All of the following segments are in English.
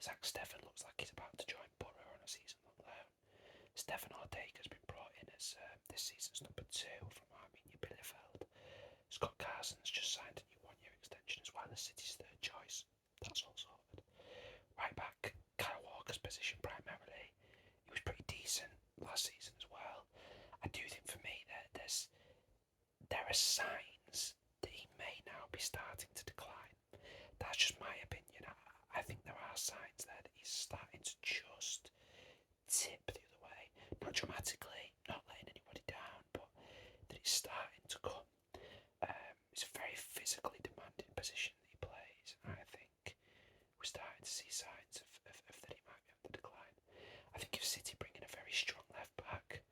Zach Steffen looks like he's about to join Borough on a season-long loan. Stefan Ortega has been brought in as this season's number 2 from Arminia Bielefeld. Scott Carson's just signed a new one-year extension as well as City's third choice. That's all sorted. Right back, Kyle Walker's position primarily. He was pretty decent last season as well. I do think for me that there are signs that he may now be starting to decline. That's just my opinion. I think there are signs there that he's starting to just tip the other way. Not dramatically, not letting anybody down, but that he's starting to come. It's a very physically demanding position that he plays, and I think we're starting to see signs of that he might be on the decline. I think if City bring in a very strong left back,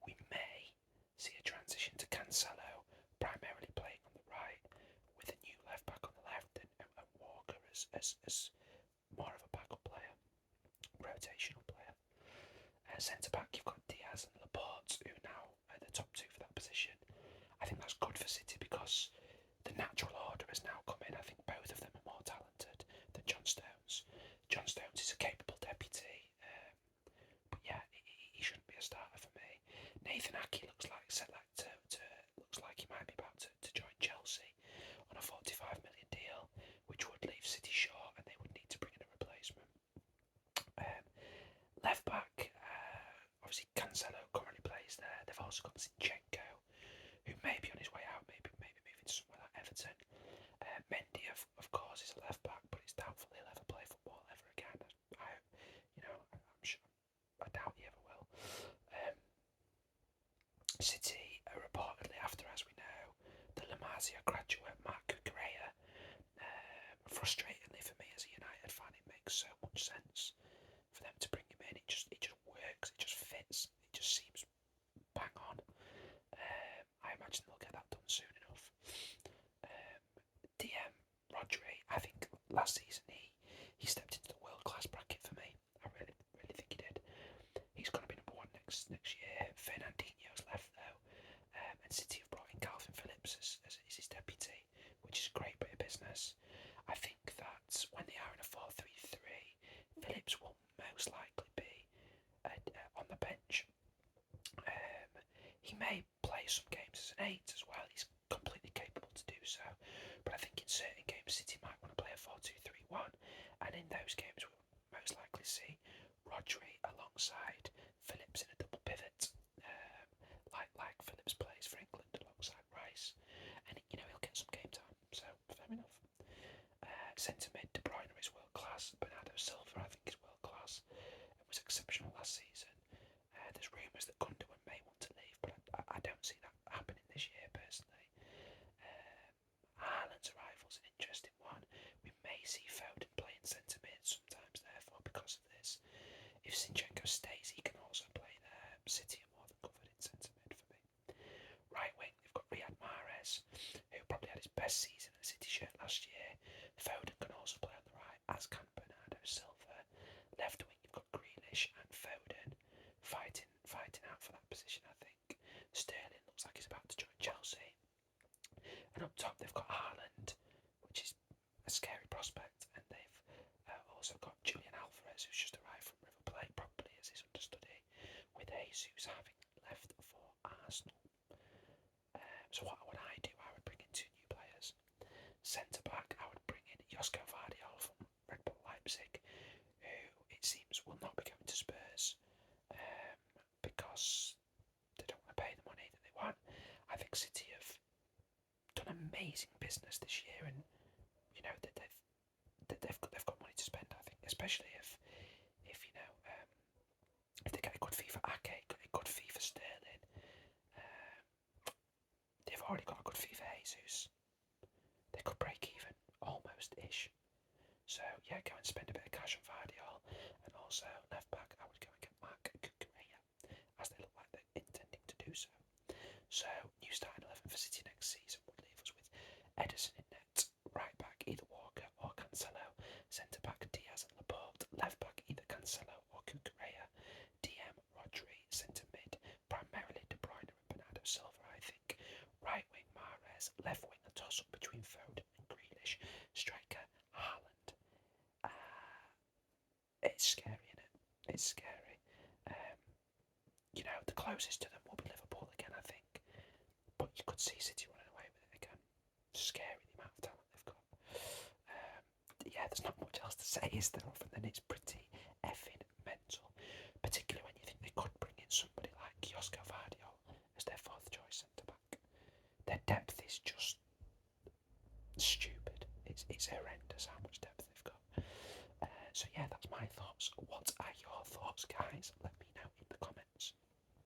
we may see a transition to Cancelo, primarily playing on the right, with a new left back on the left, and Walker as more of a backup player, rotational player. Centre back, you've got Diaz and Laporte, who now are the top 2 for that position. I think that's good for City because the natural order has now come in. I think both of them are more talented than John Stones. John Stones is a capable deputy, but yeah, he shouldn't be a starter for me. Nathan Aké looks like he might be about to join Chelsea on a 45 million deal, which would leave City short, and they would need to bring in a replacement. Left back, obviously Cancelo currently plays there. They've also got Zinchenko, who may be on his way out, maybe moving to somewhere like Everton. Mendy, of course, is a left back, but it's doubtful he'll ever play football ever again. I'm sure. I doubt he ever will. City are reportedly after, as we know, the La Masia graduate Marc Cucurella. Frustratingly for me as a United fan, it makes so much sense for them to bring him in. It just works. It just fits. It just seems bang on. I imagine they'll get that done soon enough. DM Rodri, I think last season he stepped into the world class bracket for me. I really think he did. He's going to be number 1 next year. Fernandinho's left though, and City have brought in Calvin Phillips as his deputy, which is a great bit of business. I think that when they are in a 4-3-3, Phillips will most likely be on the bench. He may play some games as an 8 as well. He's completely capable to do so. But I think in certain games, City might want to play a 4-2-3-1, and in those games, we'll most likely see Rodri alongside Phillips in a double pivot, like Phillips plays for England alongside Rice, and he'll get some game time. So fair enough. Centre mid, De Bruyne is world class. Bernardo Silva, I think, is world class. It was exceptional last season. There's rumours that Gundogan may want to leave, but I don't see that happening this year personally. Haaland's arrival's an interesting one. We may see Foden playing centre mid sometimes, therefore, because of this. If Zinchenko stays, he can also play there. City are more than covered in centre mid for me. Right wing, they've got Riyad Mahrez, who probably had his best season in a City shirt last year. Foden can also play on the right, as can Bernardo Silva. Left wing, you've got Grealish and Foden fighting out for that position, I think. Sterling looks like he's about to join Chelsea. And up top, they've got Haaland, which is a scary prospect, and they've also got Julian Alvarez, who's just arrived from River Plate, probably as his understudy, with Jesus having left for Arsenal. So what would I do? I would bring in 2 new players. Centre back, I would bring in Josko Vardiol from Red Bull Leipzig, who it seems will not be going to Spurs because they don't want to pay the money that they want. I think City have done amazing business this year, and that they've got money to spend. I think, especially if they get a good fee for Ake, a good fee for Sterling. They've already got a good fee for Jesus. They could break even, almost-ish. So yeah, go and spend a bit of cash on Vardiol, and also left back, I would go and get Marc Cucurella, as they look like they're intending to do so. So new starting 11 for City next season would leave us with Ederson in net, right back either Walker or Cancelo, centre back Diaz and Laporte, left back either Cancelo or Cucurella, DM Rodri, centre mid primarily De Bruyne and Bernardo Silva, I think, right wing Mahrez, left wing a toss up between Foden and Grealish, striker Haaland. It's scary. The closest to them will be Liverpool again, I think. But you could see City running away with it again. Scary the amount of talent they've got. Yeah, there's not much else to say, is there? Other than it's pretty effing mental. Particularly when you think they could bring in somebody like Josko Vardiol as their fourth choice centre back. Their depth is just stupid. It's horrendous how much depth they've got. So yeah, that's my thoughts. What are your thoughts, guys? Let